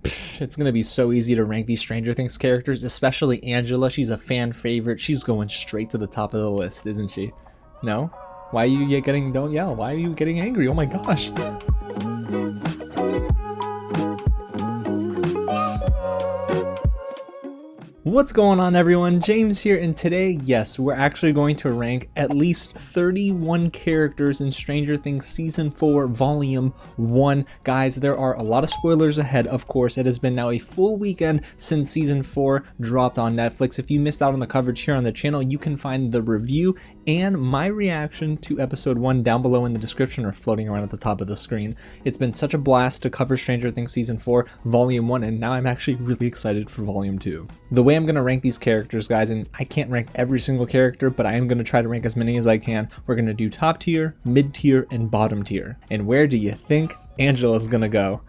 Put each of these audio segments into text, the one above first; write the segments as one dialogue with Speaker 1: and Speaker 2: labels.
Speaker 1: It's gonna be so easy to rank these Stranger Things characters, especially Angela. She's a fan favorite. She's going straight to the top of the list, isn't she? No? Why are you getting, don't yell, why are you getting angry? Oh my gosh. What's going on, everyone? James here, and today, yes, we're actually going to rank at least 31 characters in Stranger Things Season 4, Volume 1. Guys, there are a lot of spoilers ahead, of course. It has been now a full weekend since Season 4 dropped on Netflix. If you missed out on the coverage here on the channel, you can find the review and my reaction to Episode 1 down below in the description or floating around at the top of the screen. It's been such a blast to cover Stranger Things Season 4, Volume 1, and now I'm actually really excited for Volume 2. The way I'm going to rank these characters, guys, and I can't rank every single character, but I am going to try to rank as many as I can. We're going to do top tier, mid tier, and bottom tier. And where do you think Angela's going to go?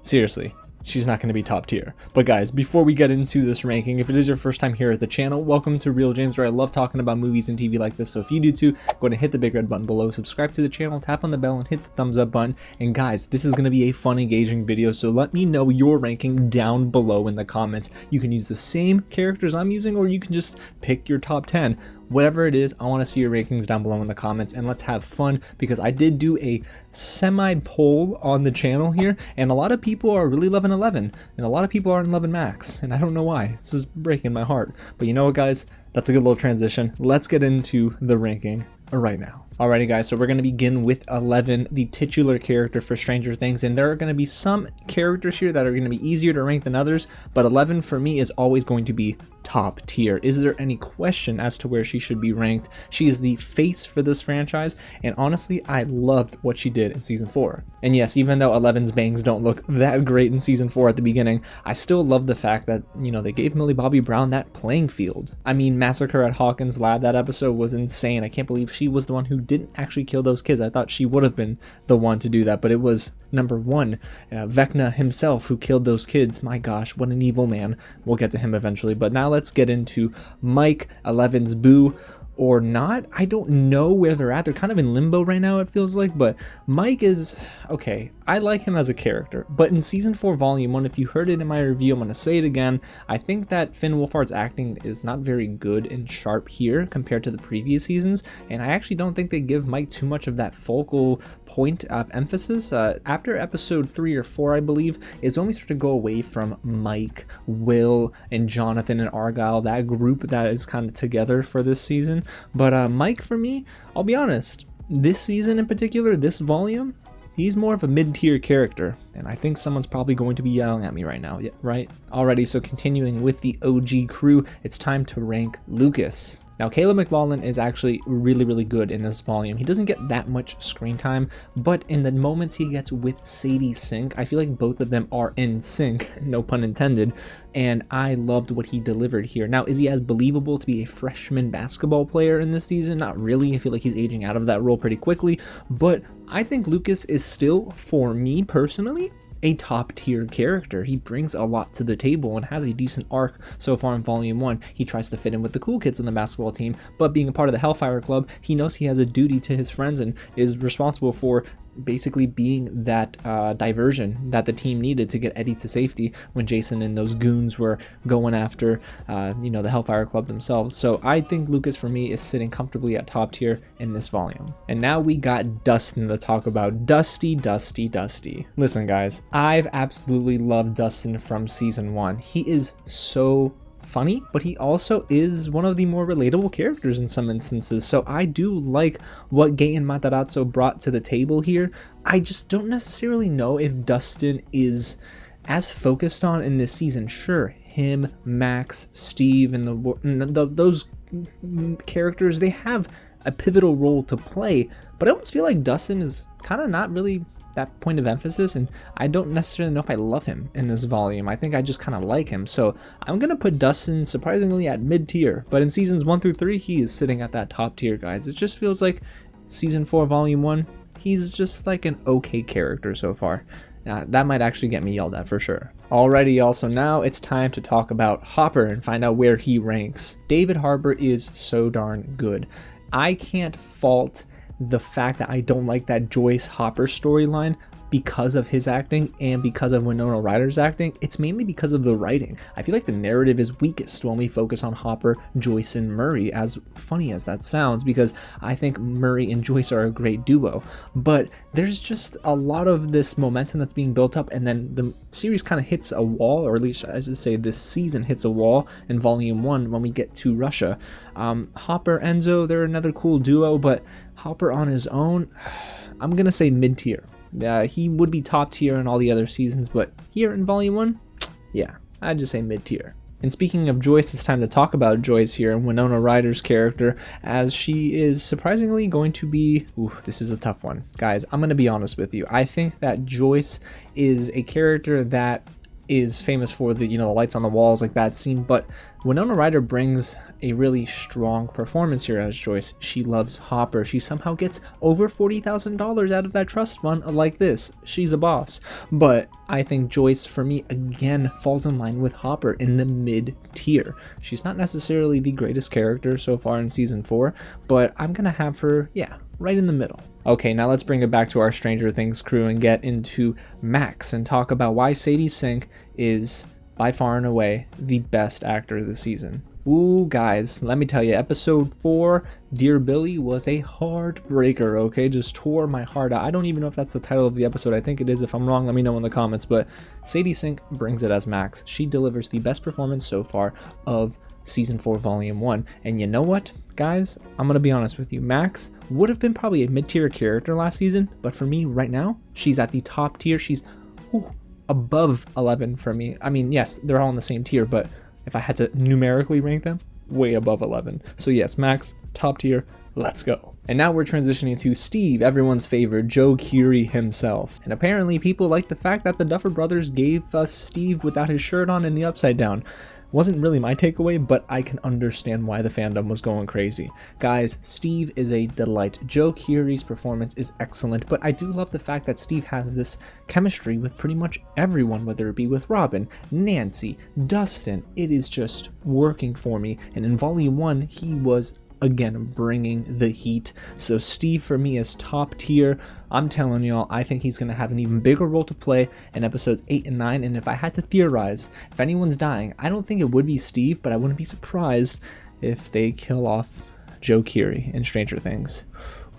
Speaker 1: Seriously. She's not going to be top tier. But guys, before we get into this ranking, if it is your first time here at the channel, welcome to Real James, where I love talking about movies and TV like this. So if you do too, go ahead and hit the big red button below, subscribe to the channel, tap on the bell, and hit the thumbs up button. And guys, this is going to be a fun, engaging video, so let me know your ranking down below in the comments. You can use the same characters I'm using, or you can just pick your top 10. Whatever it is, I want to see your rankings down below in the comments, and let's have fun, because I did do a semi-poll on the channel here, and a lot of people are really loving 11, and a lot of people aren't loving Max, and I don't know why. This is breaking my heart. But you know what, guys? That's a good little transition. Let's get into the ranking right now. Alrighty, guys, so we're going to begin with 11, the titular character for Stranger Things, and there are going to be some characters here that are going to be easier to rank than others, but 11 for me is always going to be top tier. Is there any question as to where she should be ranked? She is the face for this franchise, and honestly, I loved what she did in Season 4. And yes, even though 11's bangs don't look that great in Season 4 at the beginning, I still love the fact that, you know, they gave Millie Bobby Brown that playing field. I mean, Massacre at Hawkins Lab, that episode was insane. I can't believe she was the one who didn't actually kill those kids. I thought she would have been the one to do that, but it was number one, Vecna himself, who killed those kids. My gosh, what an evil man. We'll get to him eventually, but now let's get into Mike, 11's boo or not. I don't know where they're at. They're kind of in limbo right now, it feels like, but Mike is okay. I like him as a character, but in Season 4 Volume 1, if you heard it in my review, I'm going to say it again. I think that Finn Wolfhard's acting is not very good and sharp here compared to the previous seasons, and I actually don't think they give Mike too much of that focal point of emphasis. After Episode 3 or 4, I believe, is when we start to go away from Mike, Will, and Jonathan and Argyle, that group that is kind of together for this season. But Mike, for me, I'll be honest, this season in particular, this volume, he's more of a mid-tier character, and I think someone's probably going to be yelling at me right now, yeah, right? Alrighty, so continuing with the OG crew, it's time to rank Lucas. Now, Caleb McLaughlin is actually really, really good in this volume. He doesn't get that much screen time, but in the moments he gets with Sadie Sink, I feel like both of them are in sync, no pun intended, and I loved what he delivered here. Now, is he as believable to be a freshman basketball player in this season? Not really. I feel like he's aging out of that role pretty quickly, but I think Lucas is still, for me personally, a top tier character. He brings a lot to the table and has a decent arc so far in Volume 1. He tries to fit in with the cool kids on the basketball team, but being a part of the Hellfire Club, he knows he has a duty to his friends and is responsible for basically being that diversion that the team needed to get Eddie to safety when Jason and those goons were going after you know, the Hellfire Club themselves. So I think Lucas, for me, is sitting comfortably at top tier in this volume. And now we got Dustin to talk about. Dusty. Listen, guys, I've absolutely loved Dustin from Season 1. He is so funny, but he also is one of the more relatable characters in some instances, so I do like what Gaten Matarazzo brought to the table here. I just don't necessarily know if Dustin is as focused on in this season. Sure, him, Max, Steve, and those characters, they have a pivotal role to play, but I almost feel like Dustin is kind of not really that point of emphasis, and I don't necessarily know if I love him in this volume. I think I just kind of like him, so I'm gonna put Dustin surprisingly at mid-tier, but in seasons 1 through 3 he is sitting at that top tier, guys. It just feels like Season 4 Volume 1, he's just like an okay character so far. That might actually get me yelled at for sure. Alrighty, y'all, so now it's time to talk about Hopper and find out where he ranks. David Harbour is so darn good. I can't fault the fact that I don't like that Joyce Hopper storyline, because of his acting and because of Winona Ryder's acting. It's mainly because of the writing. I feel like the narrative is weakest when we focus on Hopper, Joyce, and Murray, as funny as that sounds, because I think Murray and Joyce are a great duo. But there's just a lot of this momentum that's being built up, and then the series kind of hits a wall, or at least I should say this season hits a wall in volume 1 when we get to Russia. Hopper, Enzo, they're another cool duo, but Hopper on his own, I'm gonna say mid-tier. He would be top tier in all the other seasons, but here in volume 1, yeah, I'd just say mid-tier. And speaking of Joyce, it's time to talk about Joyce here, Winona Ryder's character, as she is surprisingly going to be... Ooh, this is a tough one. Guys, I'm going to be honest with you. I think that Joyce is a character that is famous for the, the lights on the walls, like that scene, but Winona Ryder brings a really strong performance here as Joyce. She loves Hopper. She somehow gets over $40,000 out of that trust fund like this. She's a boss. But I think Joyce, for me, again, falls in line with Hopper in the mid-tier. She's not necessarily the greatest character so far in season 4, but I'm gonna have her, yeah, right in the middle. Okay, now let's bring it back to our Stranger Things crew and get into Max and talk about why Sadie Sink is by far and away the best actor of the season. Ooh, guys, let me tell you, episode 4, Dear Billy, was a heartbreaker, okay? Just tore my heart out. I don't even know if that's the title of the episode. I think it is. If I'm wrong, let me know in the comments. But Sadie Sink brings it as Max. She delivers the best performance so far of season 4, volume 1. And you know what, guys? I'm going to be honest with you. Max would have been probably a mid-tier character last season, but for me right now, she's at the top tier. She's above 11 for me. I mean, yes, they're all in the same tier, but if I had to numerically rank them, way above 11. So yes, Max, top tier, let's go. And now we're transitioning to Steve, everyone's favorite, Joe Keery himself. And apparently people like the fact that the Duffer Brothers gave us Steve without his shirt on in the Upside Down. Wasn't really my takeaway, but I can understand why the fandom was going crazy. Guys, Steve is a delight. Joe Keery's performance is excellent, but I do love the fact that Steve has this chemistry with pretty much everyone, whether it be with Robin, Nancy, Dustin. It is just working for me, and in volume 1, he was again bringing the heat. So Steve for me is top tier. I'm telling y'all, I think he's gonna have an even bigger role to play in episodes 8 and 9. And if I had to theorize, if anyone's dying, I don't think it would be Steve, but I wouldn't be surprised if they kill off Joe Keery in Stranger Things.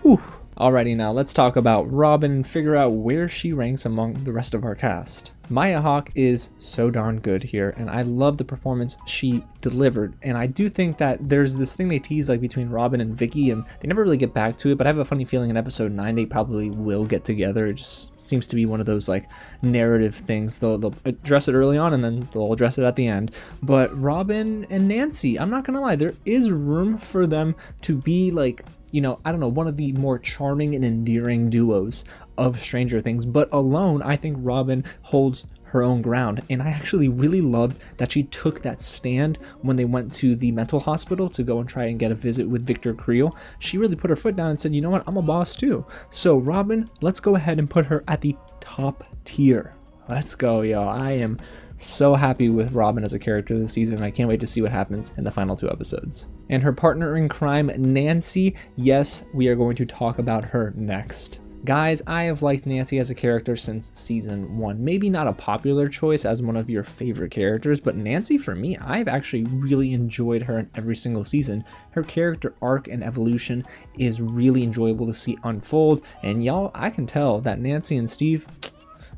Speaker 1: Whew. Alrighty, now let's talk about Robin and figure out where she ranks among the rest of our cast. Maya Hawke is so darn good here, and I love the performance she delivered. And I do think that there's this thing they tease like between Robin and Vicky, and they never really get back to it, but I have a funny feeling in episode 9 they probably will get together. It just seems to be one of those like narrative things. They'll address it early on and then they'll address it at the end. But Robin and Nancy, I'm not gonna lie, there is room for them to be like, I don't know, one of the more charming and endearing duos of Stranger Things, but alone, I think Robin holds her own ground. And I actually really loved that she took that stand when they went to the mental hospital to go and try and get a visit with Victor Creel. She really put her foot down and said, you know what, I'm a boss too. So Robin, let's go ahead and put her at the top tier. Let's go, y'all. I am so happy with Robin as a character this season. I can't wait to see what happens in the final 2 episodes. And her partner in crime, Nancy, yes, we are going to talk about her next. Guys, I have liked Nancy as a character since season 1. Maybe not a popular choice as one of your favorite characters, but Nancy, for me, I've actually really enjoyed her in every single season. Her character arc and evolution is really enjoyable to see unfold, and y'all, I can tell that Nancy and Steve,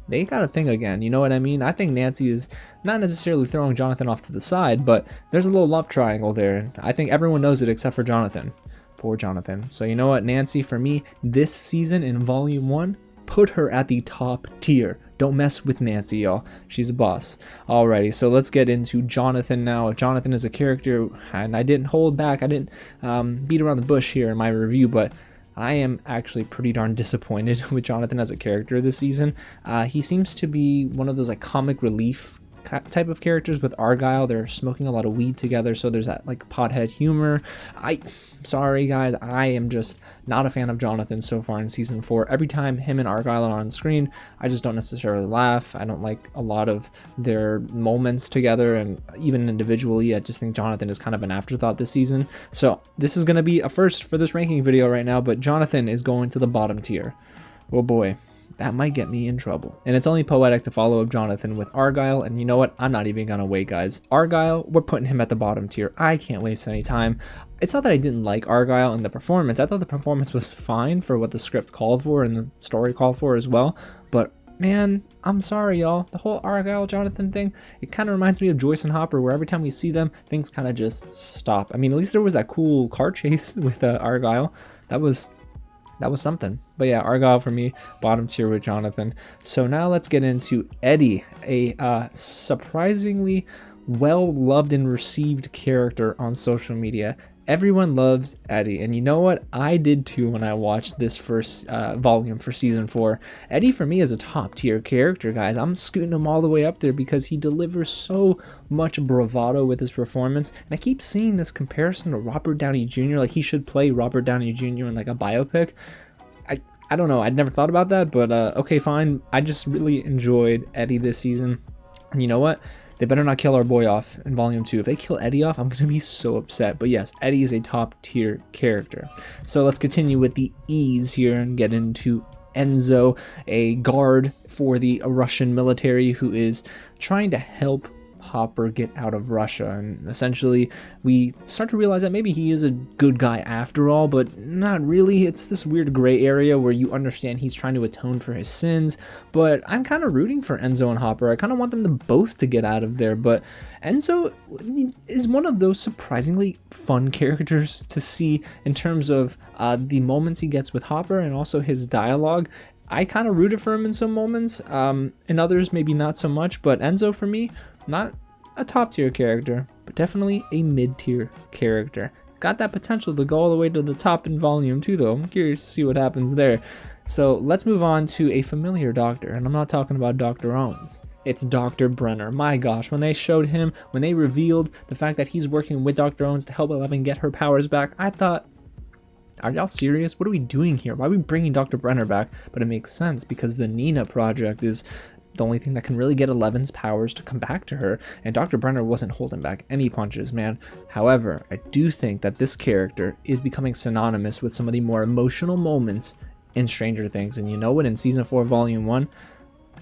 Speaker 1: they got a thing again, you know what I mean? I think Nancy is not necessarily throwing Jonathan off to the side, but there's a little love triangle there. I think everyone knows it except for Jonathan. Poor Jonathan. So you know what, Nancy, for me, this season in volume 1, put her at the top tier. Don't mess with Nancy, y'all. She's a boss. Alrighty, so let's get into Jonathan now. Jonathan is a character, and I didn't hold back. I didn't beat around the bush here in my review, but I am actually pretty darn disappointed with Jonathan as a character this season. He seems to be one of those like comic relief type of characters with Argyle. They're smoking a lot of weed together, so there's that like pothead humor. Sorry guys, I am just not a fan of Jonathan so far in season 4. Every time him and Argyle are on screen, I just don't necessarily laugh. I don't like a lot of their moments together, and even individually, I just think Jonathan is kind of an afterthought this season. So this is going to be a first for this ranking video right now, but Jonathan is going to the bottom tier. Oh boy. that might get me in trouble. And it's only poetic to follow up Jonathan with Argyle, and you know what? I'm not even gonna wait, guys. Argyle, we're putting him at the bottom tier. I can't waste any time. It's not that I didn't like Argyle in the performance. I thought the performance was fine for what the script called for and the story called for as well, but man, I'm sorry, y'all. The whole Argyle Jonathan thing, it kind of reminds me of Joyce and Hopper, where every time we see them, things kind of just stop. I mean, at least there was that cool car chase with Argyle. That was something. But yeah, Argyle for me, bottom tier with Jonathan. So now let's get into Eddie, a surprisingly well-loved and received character on social media. Everyone loves Eddie, and you know what? I did too when I watched this first volume for season 4. Eddie for me is a top tier character, guys. I'm scooting him all the way up there because he delivers so much bravado with his performance, and I keep seeing this comparison to Robert Downey Jr. Like he should play Robert Downey Jr. in like a biopic. I don't know. I'd never thought about that, but okay, fine. I just really enjoyed Eddie this season, and you know what? They better not kill our boy off in volume 2. If they kill Eddie off, I'm going to be so upset. But yes, Eddie is a top tier character. So let's continue with the E's here and get into Enzo, a guard for the Russian military who is trying to help Hopper get out of Russia, and essentially we start to realize that maybe he is a good guy after all, but not really. It's this weird gray area where you understand he's trying to atone for his sins, but I'm kind of rooting for Enzo and Hopper. I kind of want them to both to get out of there, but Enzo is one of those surprisingly fun characters to see in terms of the moments he gets with Hopper and also his dialogue. I kind of rooted for him in some moments, in others maybe not so much, but Enzo for me, not a top tier character, but definitely a mid tier character. Got that potential to go all the way to the top in volume 2 though. I'm curious to see what happens there. So let's move on to a familiar doctor, and I'm not talking about Dr. Owens. It's Dr. Brenner. My gosh, when they showed him, when they revealed the fact that he's working with Dr. Owens to help Eleven get her powers back, I thought, are y'all serious? What are we doing here? Why are we bringing Dr. Brenner back? But it makes sense because the Nina project is the only thing that can really get Eleven's powers to come back to her, and Dr. Brenner wasn't holding back any punches, man. However, I do think that this character is becoming synonymous with some of the more emotional moments in Stranger Things, and you know what? In season 4 volume 1,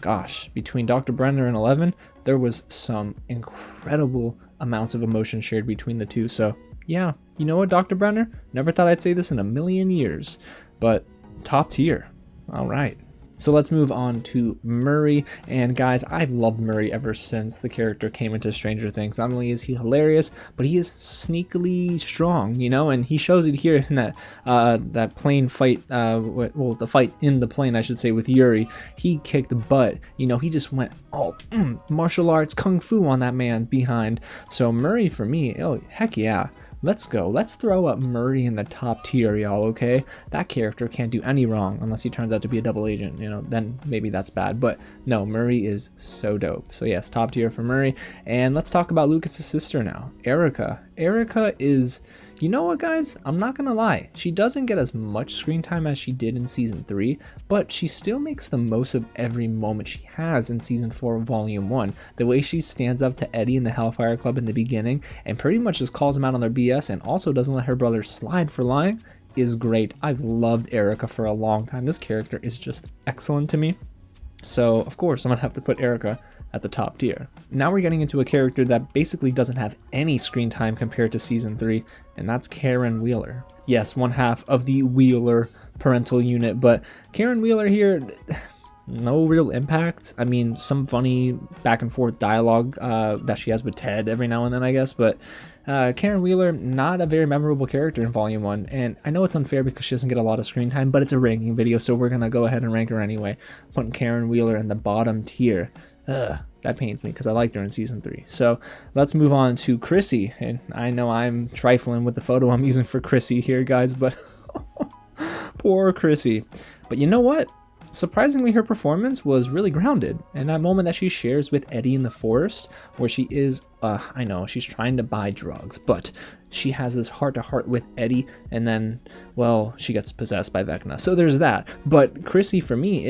Speaker 1: gosh, between Dr. Brenner and Eleven, there was some incredible amounts of emotion shared between the two. So yeah, you know what, Dr. Brenner? Never thought I'd say this in a million years, but top tier. All right. So let's move on to Murray, and guys, I've loved Murray ever since the character came into Stranger Things. Not only is he hilarious, but he is sneakily strong, you know, and he shows it here in that plane fight, well, the fight in the plane, I should say, with Yuri. He kicked butt, you know, he just went all martial arts, kung fu on that man behind. So Murray for me, oh, heck yeah. Let's go. Let's throw up Murray in the top tier, y'all, okay? That character can't do any wrong unless he turns out to be a double agent, you know, then maybe that's bad. But no, Murray is so dope. So yes, top tier for Murray. And let's talk about Lucas's sister now, Erica. Erica is, you know what, guys? I'm not gonna lie. She doesn't get as much screen time as she did in season 3, but she still makes the most of every moment she has in season 4 volume 1. The way she stands up to Eddie in the Hellfire Club in the beginning and pretty much just calls him out on their BS and also doesn't let her brother slide for lying is great. I've loved Erica for a long time. This character is just excellent to me. So of course I'm gonna have to put Erica at the top tier. Now we're getting into a character that basically doesn't have any screen time compared to season 3, and that's Karen Wheeler. Yes, one half of the Wheeler parental unit, but Karen Wheeler here, no real impact. I mean, some funny back and forth dialogue that she has with Ted every now and then, I guess, but Karen Wheeler, not a very memorable character in volume 1, and I know it's unfair because she doesn't get a lot of screen time, but it's a ranking video, so we're gonna go ahead and rank her anyway, putting Karen Wheeler in the bottom tier. That pains me because I liked her in season 3. So let's move on to Chrissy, and I know I'm trifling with the photo I'm using for Chrissy here, guys, but poor Chrissy. But you know what? Surprisingly, her performance was really grounded, and that moment that she shares with Eddie in the forest where she is, I know, she's trying to buy drugs, but she has this heart-to-heart with Eddie, and then, well, she gets possessed by Vecna. So there's that. But Chrissy, for me,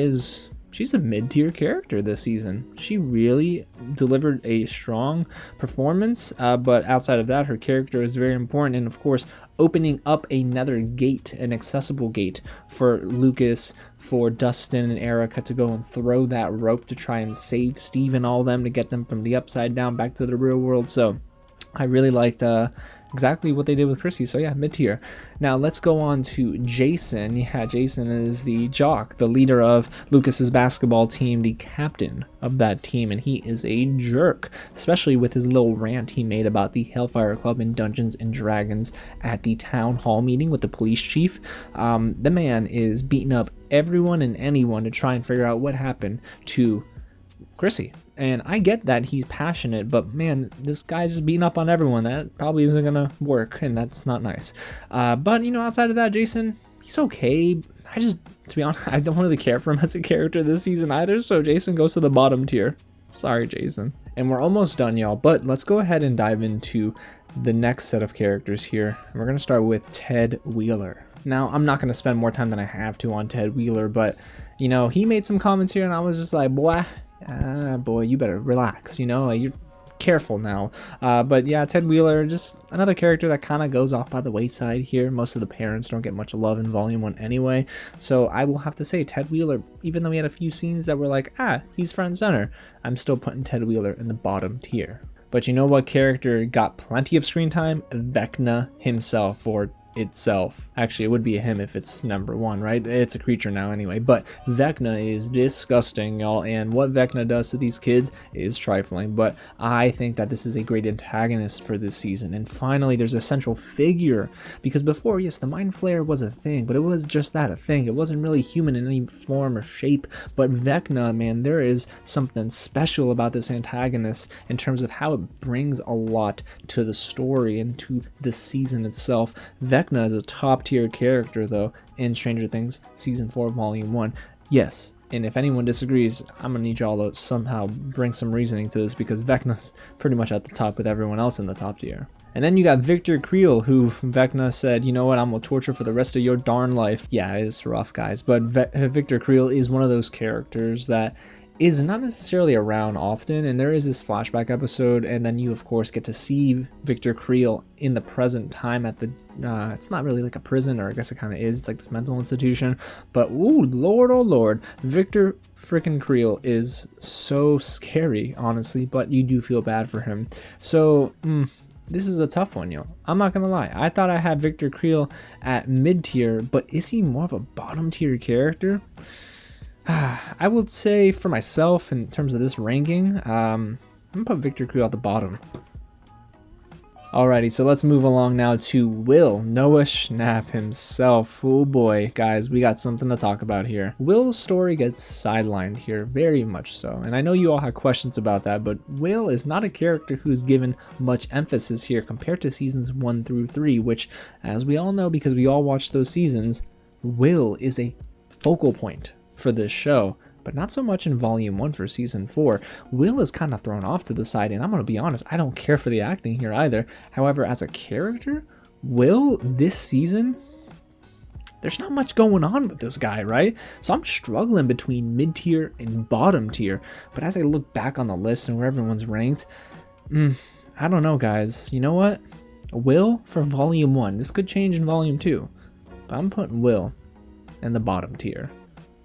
Speaker 1: she's a mid-tier character this season. She really delivered a strong performance, but outside of that, her character is very important. And of course, opening up another gate, an accessible gate for Lucas, for Dustin and Erica to go and throw that rope to try and save Steve and all of them, to get them from the upside down back to the real world. So I really liked exactly what they did with Chrissy. So yeah, mid-tier. Now let's go on to Jason. Yeah, Jason is the jock, the leader of Lucas's basketball team, the captain of that team, and he is a jerk, especially with his little rant he made about the Hellfire Club and Dungeons and Dragons at the town hall meeting with the police chief. The man is beating up everyone and anyone to try and figure out what happened to Chrissy. And I get that he's passionate, but man, this guy's just beating up on everyone. That probably isn't gonna work, and that's not nice. But you know, outside of that, Jason, he's okay. To be honest, I don't really care for him as a character this season either, so Jason goes to the bottom tier. Sorry, Jason. And we're almost done, y'all, but let's go ahead and dive into the next set of characters here. And we're gonna start with Ted Wheeler. Now, I'm not gonna spend more time than I have to on Ted Wheeler, but you know, he made some comments here, and I was just like, boy, you better relax, you know, like, you're careful now. But yeah, Ted Wheeler, just another character that kind of goes off by the wayside here. Most of the parents don't get much love in Volume 1 anyway, so I will have to say Ted Wheeler, even though we had a few scenes that were like, he's front and center, I'm still putting Ted Wheeler in the bottom tier. But you know what character got plenty of screen time? Vecna himself, or itself. Actually, it would be a him if it's number one, right? It's a creature now anyway, but Vecna is disgusting, y'all, and what Vecna does to these kids is trifling, but I think that this is a great antagonist for this season. And finally, there's a central figure, because before, yes, the Mind Flayer was a thing, but it was just that, a thing. It wasn't really human in any form or shape, but Vecna, man, there is something special about this antagonist in terms of how it brings a lot to the story and to the season itself. Vecna is a top tier character though in Stranger Things Season 4 Volume 1. Yes, and if anyone disagrees, I'm gonna need y'all to somehow bring some reasoning to this, because Vecna's pretty much at the top with everyone else in the top tier. And then you got Victor Creel, who Vecna said, you know what, I'm gonna torture for the rest of your darn life. Yeah, it's rough, guys, but Victor Creel is one of those characters that is not necessarily around often, and there is this flashback episode, and then you of course get to see Victor Creel in the present time at the it's not really like a prison, or I guess it kind of is, it's like this mental institution, but ooh, lord, oh lord, Victor freaking Creel is so scary, honestly, but you do feel bad for him. So this is a tough one, yo. I'm not gonna lie, I thought I had Victor Creel at mid tier, but is he more of a bottom tier character? I would say for myself, in terms of this ranking, I'm gonna put Victor Creel at the bottom. Alrighty, so let's move along now to Will, Noah Schnapp himself. Oh boy, guys, we got something to talk about here. Will's story gets sidelined here, very much so, and I know you all have questions about that, but Will is not a character who's given much emphasis here compared to seasons 1 through 3, which, as we all know because we all watched those seasons, Will is a focal point for this show, but not so much in Volume 1 for Season 4. Will is kind of thrown off to the side, and I'm going to be honest, I don't care for the acting here either. However, as a character, Will, this season, there's not much going on with this guy, right? So I'm struggling between mid-tier and bottom tier, but as I look back on the list and where everyone's ranked, I don't know, guys. You know what? Will for Volume 1. This could change in Volume 2, but I'm putting Will in the bottom tier.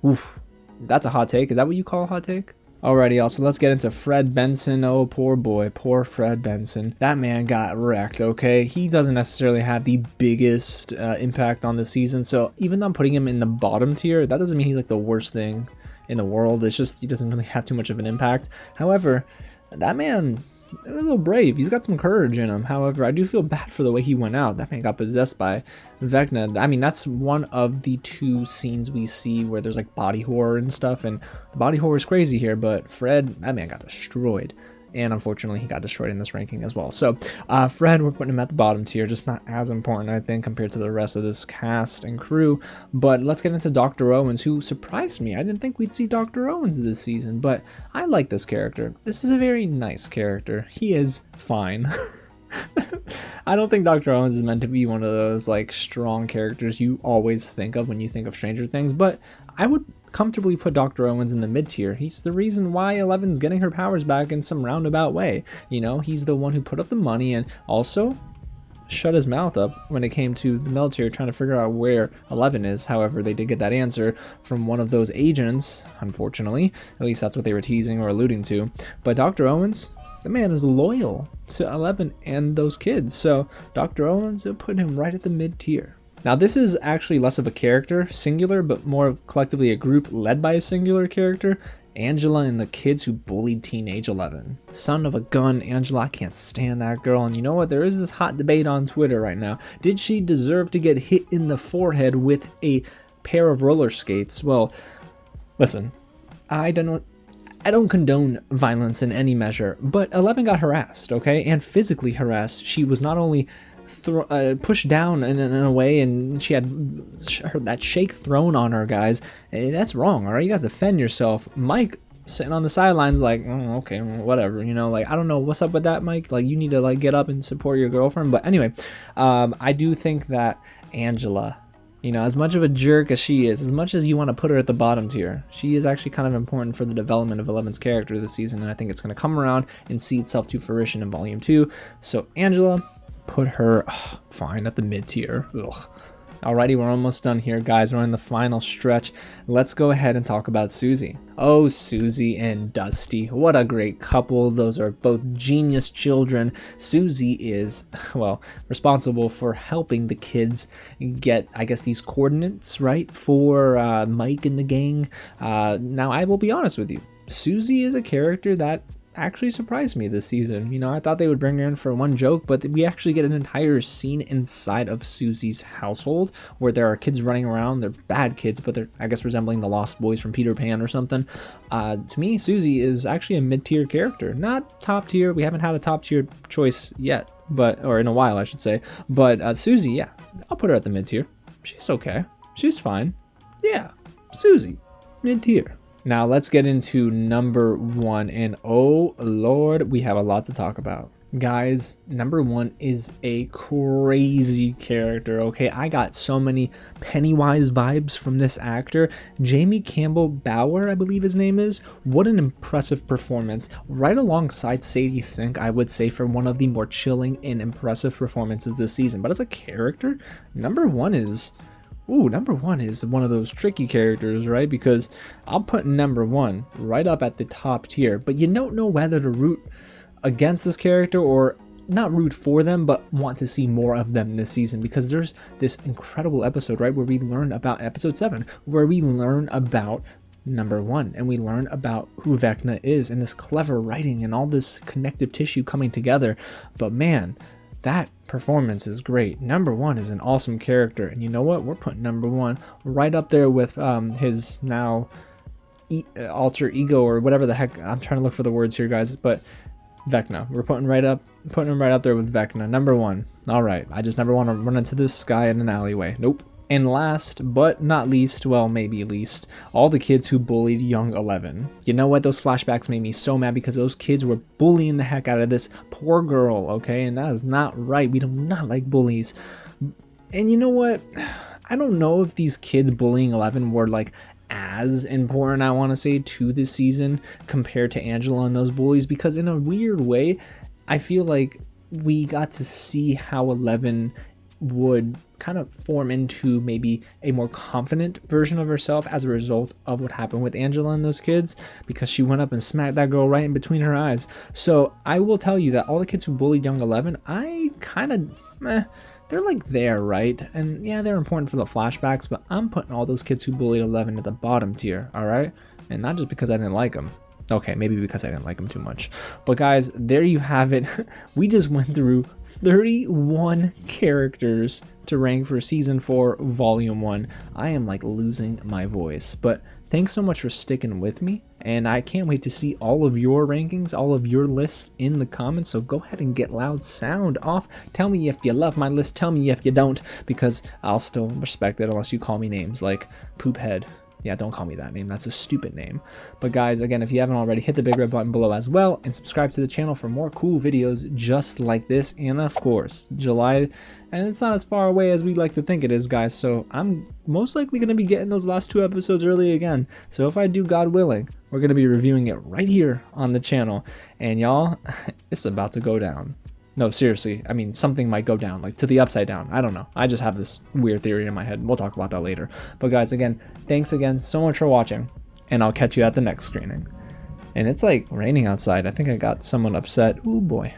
Speaker 1: Oof, that's a hot take. Is that what you call a hot take? Alrighty, y'all, so let's get into Fred Benson. Oh, poor boy, poor Fred Benson. That man got wrecked, okay? He doesn't necessarily have the biggest impact on the season, so even though I'm putting him in the bottom tier, that doesn't mean he's like the worst thing in the world. It's just he doesn't really have too much of an impact. However, that man, a little brave. He's got some courage in him. However, I do feel bad for the way he went out. That man got possessed by Vecna. I mean, that's one of the two scenes we see where there's like body horror and stuff, and the body horror is crazy here, but Fred, that man got destroyed. And unfortunately, he got destroyed in this ranking as well. So, Fred, we're putting him at the bottom tier. Just not as important, I think, compared to the rest of this cast and crew. But let's get into Dr. Owens, who surprised me. I didn't think we'd see Dr. Owens this season, but I like this character. This is a very nice character. He is fine. I don't think Dr. Owens is meant to be one of those like strong characters you always think of when you think of Stranger Things, but I would comfortably put Dr. Owens in the mid tier. He's the reason why Eleven's getting her powers back in some roundabout way. You know, he's the one who put up the money, and also shut his mouth up when it came to the military trying to figure out where 11 is. However, they did get that answer from one of those agents, unfortunately. At least that's what they were teasing or alluding to. But Dr. Owens, the man is loyal to 11 and those kids. So Dr. Owens will put him right at the mid-tier. Now this is actually less of a character, singular, but more of collectively a group led by a singular character. Angela and the kids who bullied teenage 11. Son of a gun, Angela, I can't stand that girl. And you know what? There is this hot debate on Twitter right now. Did she deserve to get hit in the forehead with a pair of roller skates? Well, listen, I don't condone violence in any measure, but 11 got harassed, okay? And physically harassed. She was not only pushed down in a way, and she had that shake thrown on her, guys. That's wrong, all right? You got to defend yourself. Mike sitting on the sidelines like, okay, whatever, you know, like, I don't know what's up with that, Mike. Like, you need to like get up and support your girlfriend. But anyway, I do think that Angela, you know, as much of a jerk as she is, as much as you want to put her at the bottom tier, she is actually kind of important for the development of 11's character this season, and I think it's going to come around and see itself to fruition in Volume 2. So Angela, put her fine at the mid-tier. Alrighty, we're almost done here, guys. We're in the final stretch. Let's go ahead and talk about Suzie. Oh, Suzie and Dusty. What a great couple. Those are both genius children. Suzie is, well, responsible for helping the kids get, I guess, these coordinates, right, for Mike and the gang. Now, I will be honest with you. Suzie is a character that actually surprised me this season. You know, I thought they would bring her in for one joke, but we actually get an entire scene inside of Suzie's household where there are kids running around. They're bad kids, but they're, I guess, resembling the Lost Boys from Peter Pan or something. To me, Suzie is actually a mid-tier character, not top tier. We haven't had a top tier choice yet, or in a while, I should say. But Suzie, yeah, I'll put her at the mid-tier. She's okay. She's fine. Yeah, Suzie, mid-tier. Now let's get into number 1, and oh lord, we have a lot to talk about. Guys, number 1 is a crazy character, okay? I got so many Pennywise vibes from this actor. Jamie Campbell Bower, I believe his name is. What an impressive performance. Right alongside Sadie Sink, I would say, for one of the more chilling and impressive performances this season. But as a character, number 1 is... number 1 is one of those tricky characters, right? Because I'll put number 1 right up at the top tier, but you don't know whether to root against this character or not root for them, but want to see more of them this season, because there's this incredible episode, right, where we learn about episode 7, where we learn about number 1, and we learn about who Vecna is, and this clever writing and all this connective tissue coming together. But man, that performance is great. Number 1 is an awesome character, and you know what? We're putting number 1 right up there with his now alter ego, or whatever the heck. I'm trying to look for the words here, guys, but Vecna. We're putting him right up there with Vecna. Number 1. All right. I just never want to run into this guy in an alleyway. Nope. And last but not least, well, maybe least, all the kids who bullied young 11. You know what? Those flashbacks made me so mad, because those kids were bullying the heck out of this poor girl, okay? And that is not right. We do not like bullies. And you know what? I don't know if these kids bullying 11 were like as important, I want to say, to this season compared to Angela and those bullies, because in a weird way, I feel like we got to see how 11 would kind of form into maybe a more confident version of herself as a result of what happened with Angela and those kids, because she went up and smacked that girl right in between her eyes. So I will tell you that all the kids who bullied young 11, I kind of, they're like there, right? And yeah, they're important for the flashbacks, but I'm putting all those kids who bullied 11 at the bottom tier, all right? And not just because I didn't like them. Okay, maybe because I didn't like them too much. But guys, there you have it. We just went through 31 characters to rank for Season 4, Volume 1. I am like losing my voice. But thanks so much for sticking with me. And I can't wait to see all of your rankings, all of your lists in the comments. So go ahead and get loud sound off. Tell me if you love my list. Tell me if you don't, because I'll still respect it unless you call me names like Poophead. Yeah, don't call me that name. That's a stupid name. But guys, again, if you haven't already, hit the big red button below as well, and subscribe to the channel for more cool videos just like this. And of course, July, and it's not as far away as we'd like to think it is, guys. So I'm most likely going to be getting those last 2 episodes early again. So if I do, God willing, we're going to be reviewing it right here on the channel. And y'all, it's about to go down. No, seriously, I mean, something might go down, like to the upside down. I don't know. I just have this weird theory in my head. We'll talk about that later. But guys, again, thanks again so much for watching, and I'll catch you at the next screening. And it's like raining outside. I think I got someone upset. Ooh boy.